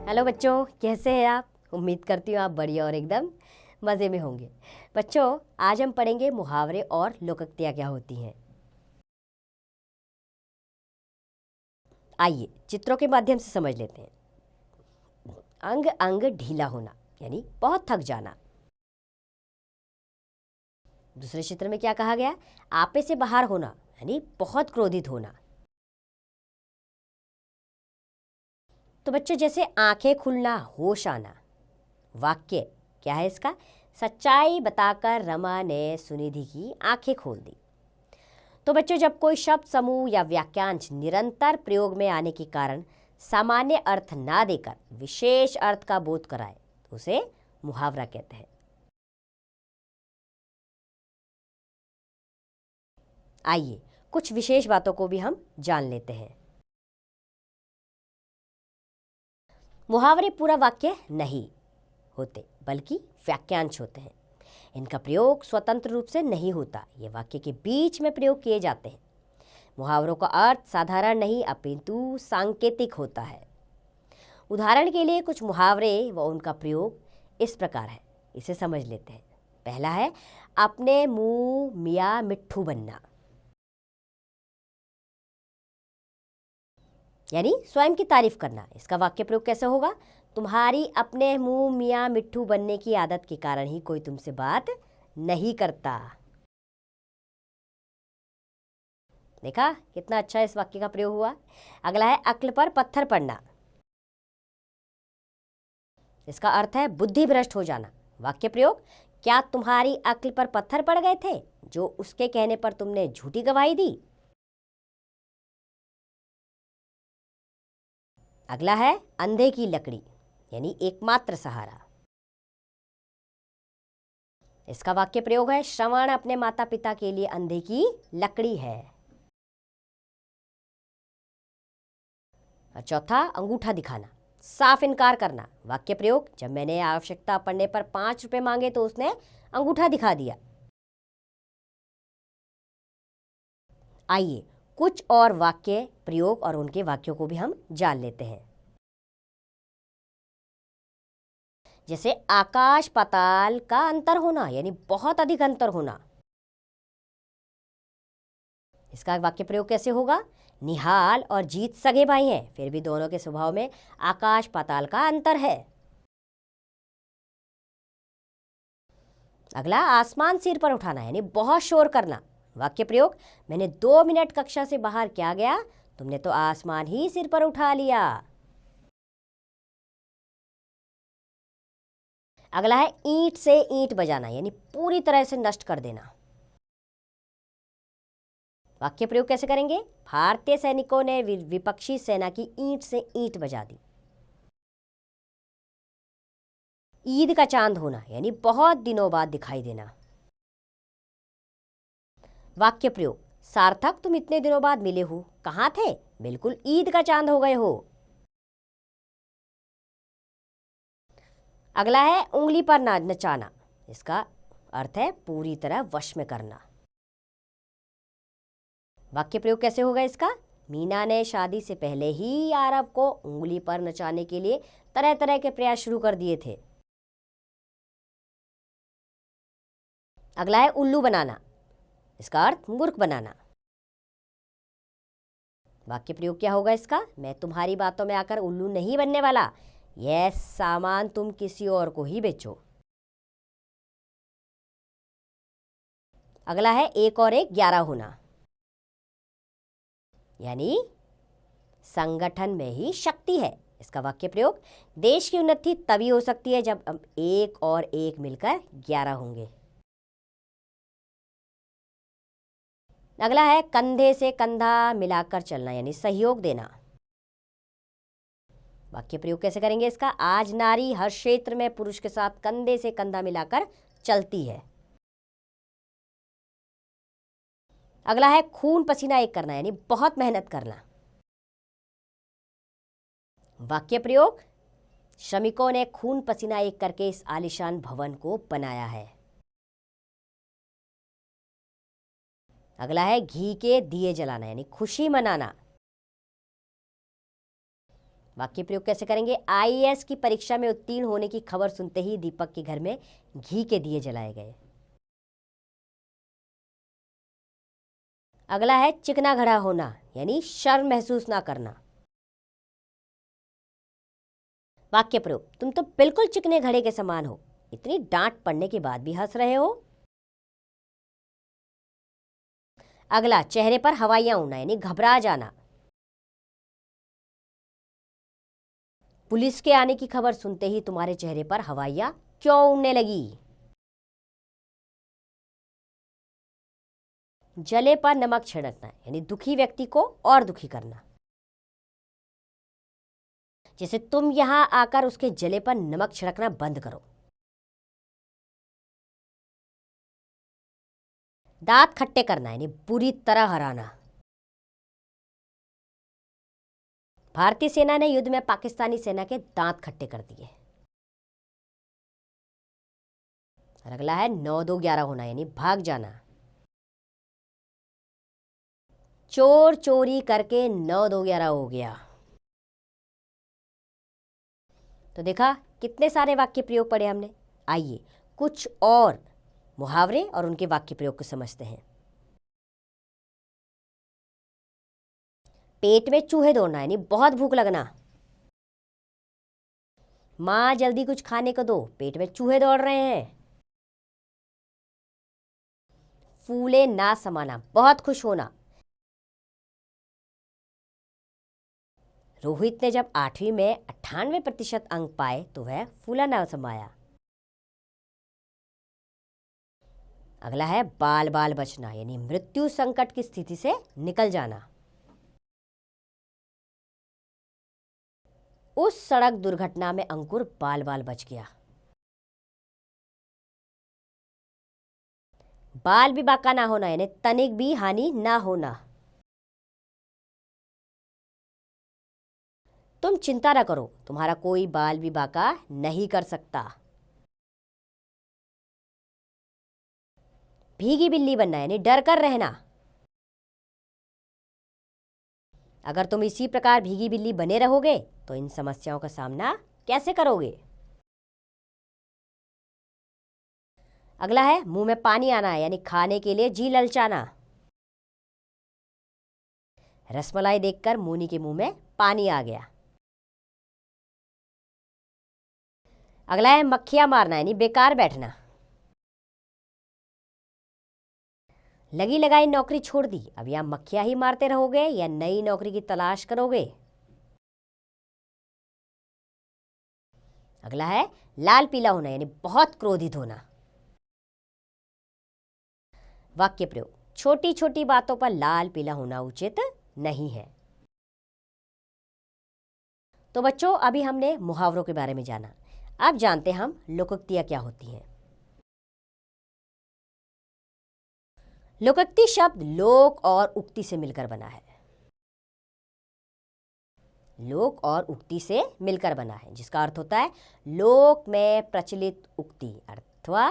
Hello बच्चों, कैसे हैं आप? उम्मीद करती हूँ आप बढ़िया और एकदम मज़े में होंगे। बच्चों, आज हम पढ़ेंगे मुहावरे और लोकोक्तियाँ क्या होती हैं। आइए चित्रों के माध्यम से समझ लेते हैं। अंग अंग ढीला होना यानी बहुत थक जाना। दूसरे चित्र में क्या कहा गया? आपे से बाहर होना यानी बहुत क्रोधित होना। तो बच्चों, जैसे आंखें खुलना, होश आना। वाक्य क्या है इसका? सच्चाई बताकर रमा ने सुनिधि की आंखें खोल दी। तो बच्चों, जब कोई शब्द समूह या वाक्यांश निरंतर प्रयोग में आने के कारण सामान्य अर्थ ना देकर विशेष अर्थ का बोध कराए तो उसे मुहावरा कहते हैं। आइए कुछ विशेष बातों को भी हम जान लेते हैं। मुहावरे पूरा वाक्य नहीं होते बल्कि वाक्यांश होते हैं। इनका प्रयोग स्वतंत्र रूप से नहीं होता, ये वाक्य के बीच में प्रयोग किए जाते हैं। मुहावरों का अर्थ साधारण नहीं अपितु सांकेतिक होता है। उदाहरण के लिए कुछ मुहावरे व उनका प्रयोग इस प्रकार है, इसे समझ लेते हैं। पहला है अपने मुंह मियाँ मिट्ठू बनना, यानी स्वयं की तारीफ करना। इसका वाक्य प्रयोग कैसे होगा? तुम्हारी अपने मुंह मियाँ मिट्ठू बनने की आदत के कारण ही कोई तुमसे बात नहीं करता। देखा कितना अच्छा इस वाक्य का प्रयोग हुआ। अगला है अक्ल पर पत्थर पड़ना। इसका अर्थ है बुद्धि भ्रष्ट हो जाना। वाक्य प्रयोग, क्या तुम्हारी अक्ल पर पत्थर पड़ गए थे जो उसके कहने पर तुमने झूठी गवाही दी? अगला है अंधे की लकड़ी यानी एकमात्र सहारा। इसका वाक्य प्रयोग है श्रवण अपने माता पिता के लिए अंधे की लकड़ी है। और चौथा अंगूठा दिखाना, साफ इनकार करना। वाक्य प्रयोग, जब मैंने आवश्यकता पड़ने पर 5 रुपए मांगे तो उसने अंगूठा दिखा दिया। आइए कुछ और वाक्य प्रयोग और उनके वाक्यों को भी हम जान लेते हैं। जैसे आकाश पाताल का अंतर होना यानी बहुत अधिक अंतर होना। इसका वाक्य प्रयोग कैसे होगा? निहाल और जीत सगे भाई हैं, फिर भी दोनों के स्वभाव में आकाश पाताल का अंतर है। अगला आसमान सिर पर उठाना यानी बहुत शोर करना। वाक्य प्रयोग, मैंने 2 मिनट कक्षा से बाहर क्या गया, तुमने तो आसमान ही सिर पर उठा लिया। अगला है ईंट से ईंट बजाना यानी पूरी तरह से नष्ट कर देना। वाक्य प्रयोग कैसे करेंगे? भारतीय सैनिकों ने विपक्षी सेना की ईंट से ईंट बजा दी। ईद का चांद होना यानी बहुत दिनों बाद दिखाई देना। वाक्य प्रयोग, सार्थक तुम इतने दिनों बाद मिले हो, कहाँ थे? बिल्कुल ईद का चांद हो गए हो। अगला है उंगली पर नचाना। इसका अर्थ है पूरी तरह वश में करना। वाक्य प्रयोग कैसे होगा इसका? मीना ने शादी से पहले ही आरव को उंगली पर नचाने के लिए तरह तरह के प्रयास शुरू कर दिए थे। अगला है उल्लू बनाना। इसका अर्थ मूर्ख बनाना। वाक्य प्रयोग क्या होगा इसका? मैं तुम्हारी बातों में आकर उल्लू नहीं बनने वाला, यह सामान तुम किसी और को ही बेचो। अगला है एक और एक 11 होना यानी संगठन में ही शक्ति है। इसका वाक्य प्रयोग, देश की उन्नति तभी हो सकती है जब हम एक और एक मिलकर 11 होंगे। अगला है कंधे से कंधा मिलाकर चलना यानी सहयोग देना। वाक्य प्रयोग कैसे करेंगे इसका? आज नारी हर क्षेत्र में पुरुष के साथ कंधे से कंधा मिलाकर चलती है। अगला है खून पसीना एक करना यानी बहुत मेहनत करना। वाक्य प्रयोग, श्रमिकों ने खून पसीना एक करके इस आलीशान भवन को बनाया है। अगला है घी के दिए जलाना यानी खुशी मनाना। वाक्य प्रयोग कैसे करेंगे? आईएएस की परीक्षा में उत्तीर्ण होने की खबर सुनते ही दीपक के घर में घी के दिए जलाए गए। अगला है चिकना घड़ा होना, यानी शर्म महसूस ना करना। वाक्य प्रयोग, तुम तो बिल्कुल चिकने घड़े के समान हो, इतनी डांट पड़ने के बाद भी हंस रहे हो। अगला चेहरे पर हवाइयां उड़ना, यानी घबरा जाना। पुलिस के आने की खबर सुनते ही तुम्हारे चेहरे पर हवाइयां क्यों उड़ने लगी? जले पर नमक छिड़कना, यानी दुखी व्यक्ति को और दुखी करना। जैसे तुम यहां आकर उसके जले पर नमक छिड़कना बंद करो। दांत खट्टे करना, यानी बुरी तरह हराना। भारतीय सेना ने युद्ध में पाकिस्तानी सेना के दांत खट्टे कर दिए। और अगला है 9-2-11 होना, यानी भाग जाना। चोर चोरी करके 9-2-11 हो गया। तो देखा कितने सारे वाक्य प्रयोग पढ़े हमने। आइए कुछ और मुहावरे और उनके वाक्य प्रयोग को समझते हैं। पेट में चूहे दौड़ना, यानी बहुत भूख लगना। माँ जल्दी कुछ खाने को दो, पेट में चूहे दौड़ रहे हैं। फूले ना समाना, बहुत खुश होना। रोहित ने जब 8वीं में 98% अंक पाए तो वह फूला ना समाया। अगला है बाल बाल बचना, यानी मृत्यु संकट की स्थिति से निकल जाना। उस सड़क दुर्घटना में अंकुर बाल बाल बच गया। बाल भी बाका ना होना, यानी तनिक भी हानि ना होना। तुम चिंता ना करो, तुम्हारा कोई बाल भी बाका नहीं कर सकता। भीगी बिल्ली बनना, यानी डर कर रहना। अगर तुम इसी प्रकार भीगी बिल्ली बने रहोगे तो इन समस्याओं का सामना कैसे करोगे? अगला है मुंह में पानी आना, यानी खाने के लिए जी ललचाना। रसमलाई देखकर मोनी के मुंह में पानी आ गया। अगला है मक्खियां मारना, यानी बेकार बैठना। लगी लगाई नौकरी छोड़ दी, अब यहां मक्खियां ही मारते रहोगे या नई नौकरी की तलाश करोगे? अगला है लाल पीला होना, यानी बहुत क्रोधित होना। वाक्य प्रयोग, छोटी छोटी बातों पर लाल पीला होना उचित नहीं है। तो बच्चों अभी हमने मुहावरों के बारे में जाना, अब जानते हैं हम लोकोक्तियां क्या होती हैं। लोकोक्ति शब्द लोक और उक्ति से मिलकर बना है। लोक और उक्ति से मिलकर बना है, जिसका अर्थ होता है लोक में प्रचलित उक्ति अथवा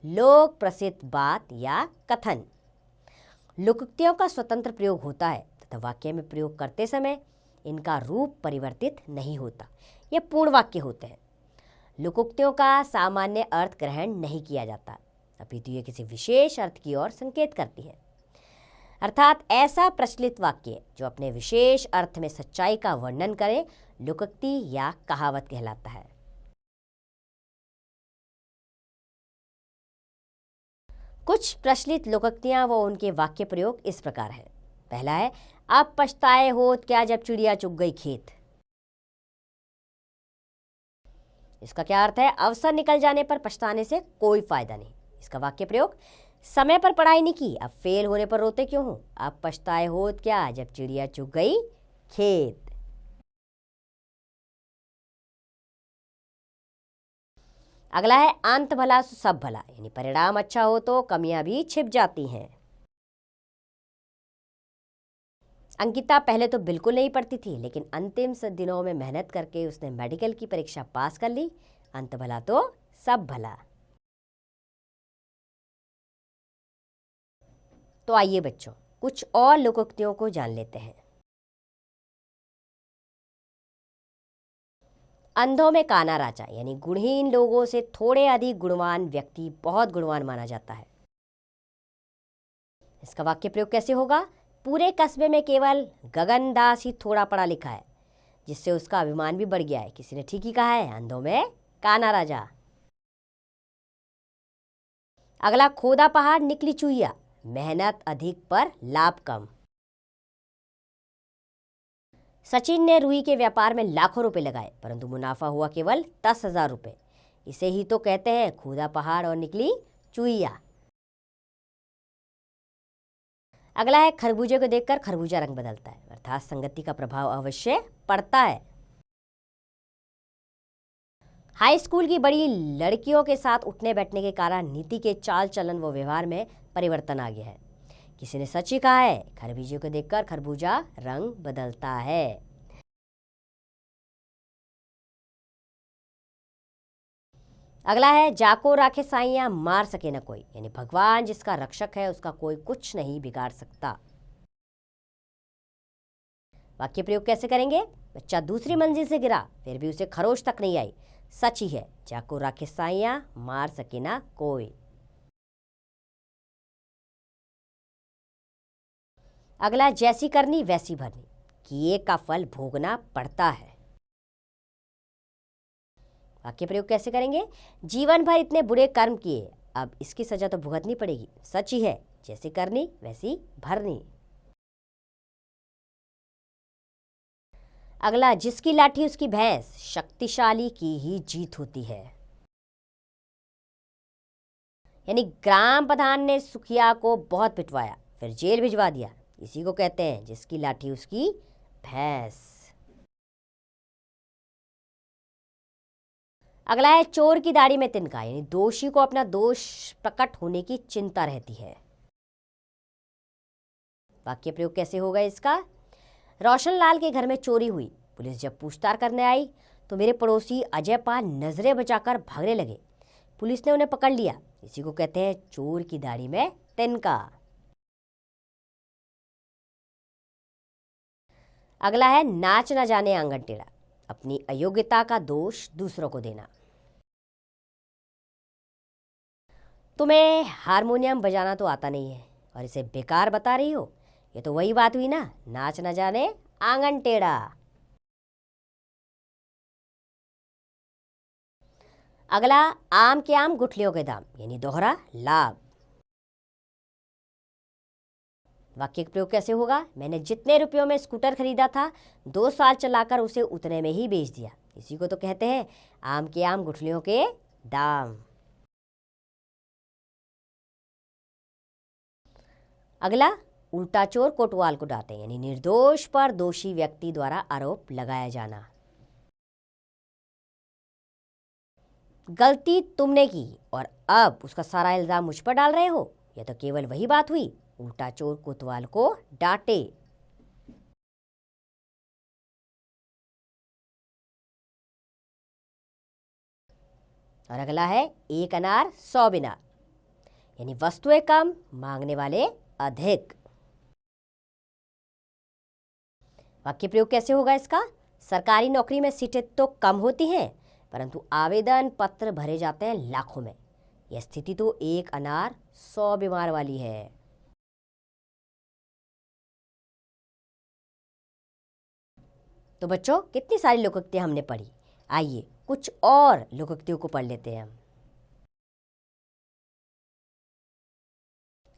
लोक प्रसिद्ध बात या कथन। लोकोक्तियों का स्वतंत्र प्रयोग होता है तथा वाक्य में प्रयोग करते समय इनका रूप परिवर्तित नहीं होता। ये पूर्ण वाक्य होते हैं। लोकोक्तियों का सामान्य अर्थ ग्रहण नहीं किया जाता, अपितु ये किसी विशेष अर्थ की ओर संकेत करती है। अर्थात ऐसा प्रचलित वाक्य जो अपने विशेष अर्थ में सच्चाई का वर्णन करे लोकोक्ति या कहावत कहलाता है। कुछ प्रचलित लोकोक्तियां व उनके वाक्य प्रयोग इस प्रकार है। पहला है अब पछताए होत क्या जब चिड़िया चुग गई खेत। इसका क्या अर्थ है? अवसर निकल जाने पर पछताने से कोई फायदा नहीं। इसका वाक्य प्रयोग, समय पर पढ़ाई नहीं की, अब फेल होने पर रोते क्यों हो? अब पछताए होत क्या जब चिड़िया चुग गई खेत। अगला है अंत भला सो सब भला, यानी परिणाम अच्छा हो तो कमियां भी छिप जाती हैं। अंकिता पहले तो बिल्कुल नहीं पढ़ती थी, लेकिन अंतिम दिनों में मेहनत करके उसने मेडिकल की परीक्षा पास कर ली। अंत भला तो सब भला। तो आइए बच्चों कुछ और लोकोक्तियों को जान लेते हैं। अंधों में काना राजा, यानी गुणहीन लोगों से थोड़े अधिक गुणवान व्यक्ति बहुत गुणवान माना जाता है। इसका वाक्य प्रयोग कैसे होगा? पूरे कस्बे में केवल गगनदास ही थोड़ा पढ़ा लिखा है, जिससे उसका अभिमान भी बढ़ गया है। किसी ने ठीक ही कहा है, अंधों में काना राजा। अगला, खोदा पहाड़ निकली चुईया, मेहनत अधिक पर लाभ कम। सचिन ने रुई के व्यापार में लाखों रुपए लगाए, परंतु मुनाफा हुआ केवल 10,000 रुपए। इसे ही तो कहते हैं खोदा पहाड़ और निकली चुईया। अगला है, खरबूजे को देखकर खरबूजा रंग बदलता है, अर्थात संगति का प्रभाव अवश्य पड़ता है। हाई स्कूल की बड़ी लड़कियों के साथ उठने बैठने के कारण नीति के चाल चलन व व्यवहार में परिवर्तन आ गया है। किसी ने सच ही कहा है, खरबूजे को देखकर खरबूजा रंग बदलता है। अगला है, जाको राखे साइया मार सके न कोई, यानी भगवान जिसका रक्षक है उसका कोई कुछ नहीं बिगाड़ सकता। वाक्य प्रयोग कैसे करेंगे? बच्चा दूसरी मंजिल से गिरा, फिर भी उसे खरोच तक नहीं आई। सच ही है, जाको राखे साइया मार सके ना कोई। अगला, जैसी करनी वैसी भरनी, किए का फल भोगना पड़ता है। वाक्य प्रयोग कैसे करेंगे? जीवन भर इतने बुरे कर्म किए, अब इसकी सजा तो भुगतनी पड़ेगी। सच ही है, जैसी करनी वैसी भरनी। अगला, जिसकी लाठी उसकी भैंस, शक्तिशाली की ही जीत होती है। यानी ग्राम प्रधान ने सुखिया को बहुत पिटवाया, फिर जेल भिजवा दिया। इसी को कहते हैं जिसकी लाठी उसकी भैंस। अगला है, चोर की दाढ़ी में तिनका, यानी दोषी को अपना दोष प्रकट होने की चिंता रहती है। वाक्य प्रयोग कैसे होगा इसका? रोशनलाल के घर में चोरी हुई, पुलिस जब पूछताछ करने आई तो मेरे पड़ोसी अजय पाल नजरें बचाकर भागने लगे। पुलिस ने उन्हें पकड़ लिया। इसी को कहते हैं चोर की दाढ़ी में तिनका। अगला है, नाच न जाने आंगन टेढ़ा, अपनी अयोग्यता का दोष दूसरों को देना। तुम्हें हारमोनियम बजाना तो आता नहीं है और इसे बेकार बता रही हो, ये तो वही बात हुई ना, नाच न जाने आंगन टेढ़ा। अगला, आम के आम गुठलियों के दाम, यानी दोहरा लाभ। वाक्य प्रयोग कैसे होगा? मैंने जितने रुपयों में स्कूटर खरीदा था 2 साल चलाकर उसे उतने में ही बेच दिया। इसी को तो कहते हैं आम के आम गुठलियों के दाम। अगला, उल्टा चोर कोतवाल को डांटे, यानी निर्दोष पर दोषी व्यक्ति द्वारा आरोप लगाया जाना। गलती तुमने की और अब उसका सारा इल्जाम मुझ पर डाल रहे हो, यह तो केवल वही बात हुई, उल्टा चोर कोतवाल को डांटे। और अगला है, एक अनार 100 बिना, यानी वस्तुएं कम मांगने वाले अधिक। वाक्य प्रयोग कैसे होगा इसका? सरकारी नौकरी में सीटें तो कम होती हैं, परंतु आवेदन पत्र भरे जाते हैं लाखों में। यह स्थिति तो एक अनार 100 बीमार वाली है। तो बच्चों, कितनी सारी लोकोक्तियां हमने पढ़ी। आइए कुछ और लोकोक्तियों को पढ़ लेते हैं हम।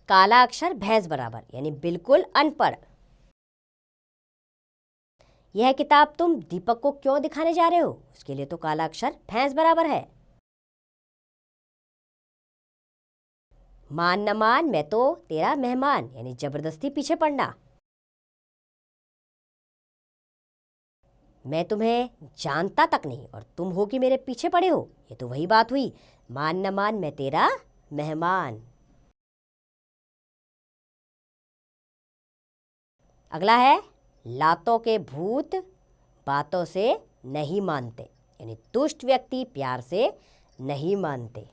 काला अक्षर भैंस बराबर, यानी बिल्कुल अनपढ़। यह किताब तुम दीपक को क्यों दिखाने जा रहे हो? उसके लिए तो काला अक्षर भैंस बराबर है। मान न मान मैं तो तेरा मेहमान, यानी जबरदस्ती पीछे पड़ना। मैं तुम्हें जानता तक नहीं और तुम हो कि मेरे पीछे पड़े हो, ये तो वही बात हुई, मान न मान मैं तेरा मेहमान। अगला है, लातों के भूत बातों से नहीं मानते, यानी दुष्ट व्यक्ति प्यार से नहीं मानते।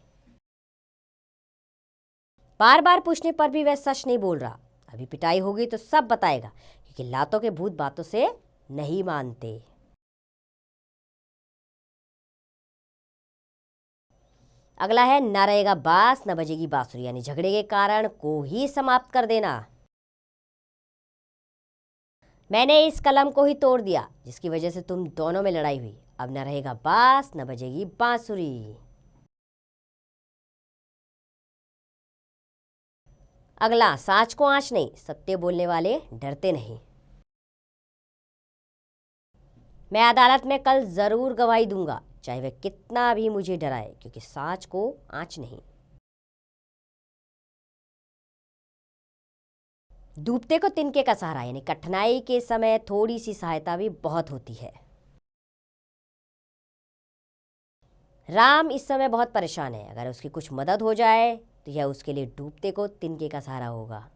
बार बार पूछने पर भी वह सच नहीं बोल रहा, अभी पिटाई होगी तो सब बताएगा, क्योंकि लातों के भूत बातों से नहीं मानते। अगला है ना रहेगा बांस न बजेगी बांसुरी, यानी झगड़े के कारण को ही समाप्त कर देना। मैंने इस कलम को ही तोड़ दिया जिसकी वजह से तुम दोनों में लड़ाई हुई, अब न रहेगा बांस न बजेगी बांसुरी। अगला सांच को आंच नहीं, सत्य बोलने वाले डरते नहीं। मैं अदालत में कल जरूर गवाही दूंगा चाहे वह कितना भी मुझे डराए, क्योंकि सांच को आंच नहीं। डूबते को तिनके का सहारा, यानी कठिनाई के समय थोड़ी सी सहायता भी बहुत होती है। राम इस समय बहुत परेशान है, अगर उसकी कुछ मदद हो जाए तो यह उसके लिए डूबते को तिनके का सहारा होगा।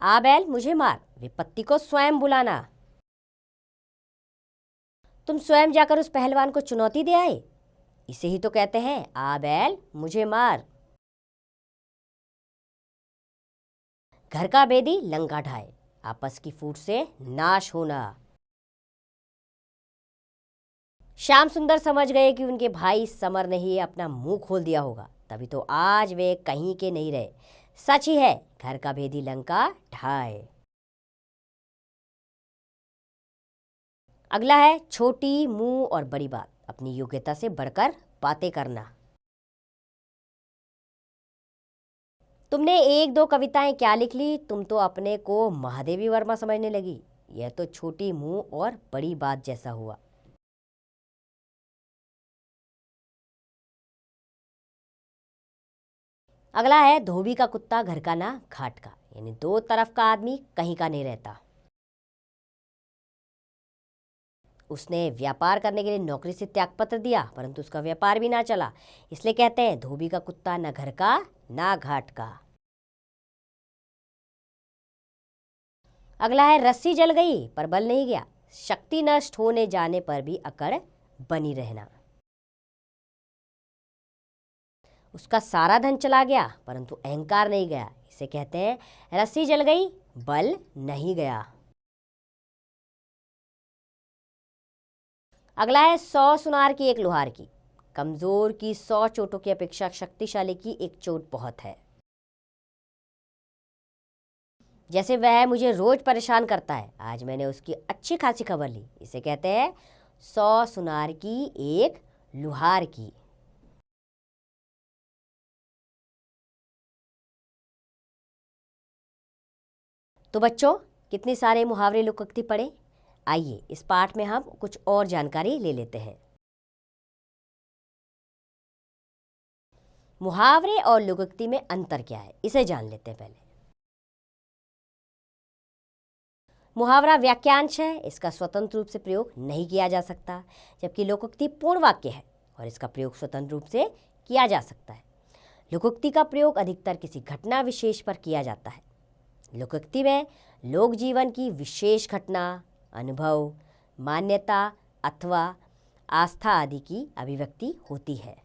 आ बैल मुझे मार, विपत्ति को स्वयं बुलाना। तुम स्वयं जाकर उस पहलवान को चुनौती दे आए, इसे ही तो कहते हैं आ बैल मुझे मार। घर का बेदी लंका ढाए, आपस की फूट से नाश होना। श्याम सुंदर समझ गए कि उनके भाई समर ने ही अपना मुंह खोल दिया होगा, तभी तो आज वे कहीं के नहीं रहे। सच ही है, घर का भेदी लंका ढाए। अगला है छोटी मुंह और बड़ी बात, अपनी योग्यता से बढ़कर बातें करना। तुमने एक दो कविताएं क्या लिख ली, तुम तो अपने को महादेवी वर्मा समझने लगी। यह तो छोटी मुंह और बड़ी बात जैसा हुआ। अगला है धोबी का कुत्ता घर का ना घाट का, यानी दो तरफ का आदमी कहीं का नहीं रहता। उसने व्यापार करने के लिए नौकरी से त्यागपत्र दिया, परंतु उसका व्यापार भी ना चला, इसलिए कहते हैं धोबी का कुत्ता ना घर का ना घाट का। अगला है रस्सी जल गई पर बल नहीं गया, शक्ति नष्ट होने जाने पर भी अकड़ बनी रहना। उसका सारा धन चला गया परंतु अहंकार नहीं गया, इसे कहते हैं रस्सी जल गई बल नहीं गया। अगला है 100 सुनार की एक लोहार की, कमजोर की 100 चोटों की अपेक्षा शक्तिशाली की एक चोट बहुत है। जैसे वह मुझे रोज परेशान करता है, आज मैंने उसकी अच्छी खासी खबर ली, इसे कहते हैं 100 सुनार की एक लोहार की। तो बच्चों कितने सारे मुहावरे लोकोक्ति पढ़े। आइए इस पाठ में हम कुछ और जानकारी ले लेते हैं। मुहावरे और लोकोक्ति में अंतर क्या है, इसे जान लेते हैं पहले। मुहावरा वाक्यांश है, इसका स्वतंत्र रूप से प्रयोग नहीं किया जा सकता, जबकि लोकोक्ति पूर्ण वाक्य है और इसका प्रयोग स्वतंत्र रूप से किया जा सकता है। लोकोक्ति का प्रयोग अधिकतर किसी घटना विशेष पर किया जाता है। लोकोक्ति में लोक जीवन की विशेष घटना, अनुभव, मान्यता अथवा आस्था आदि की अभिव्यक्ति होती है।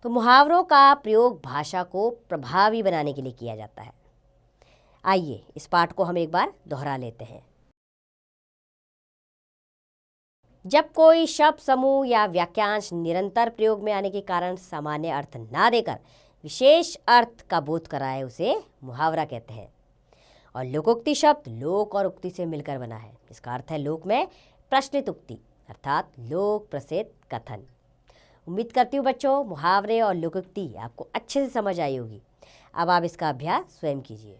तो मुहावरों का प्रयोग भाषा को प्रभावी बनाने के लिए किया जाता है। आइए इस पाठ को हम एक बार दोहरा लेते हैं। जब कोई शब्द समूह या वाक्यांश निरंतर प्रयोग में आने के कारण सामान्य अर्थ ना देकर विशेष अर्थ का बोध कराए, उसे मुहावरा कहते हैं। और लोकोक्ति शब्द लोक और उक्ति से मिलकर बना है। इसका अर्थ है लोक में प्रचलित उक्ति, अर्थात लोक प्रसिद्ध कथन। उम्मीद करती हूँ बच्चों मुहावरे और लोकोक्ति आपको अच्छे से समझ आई होगी। अब आप इसका अभ्यास स्वयं कीजिए।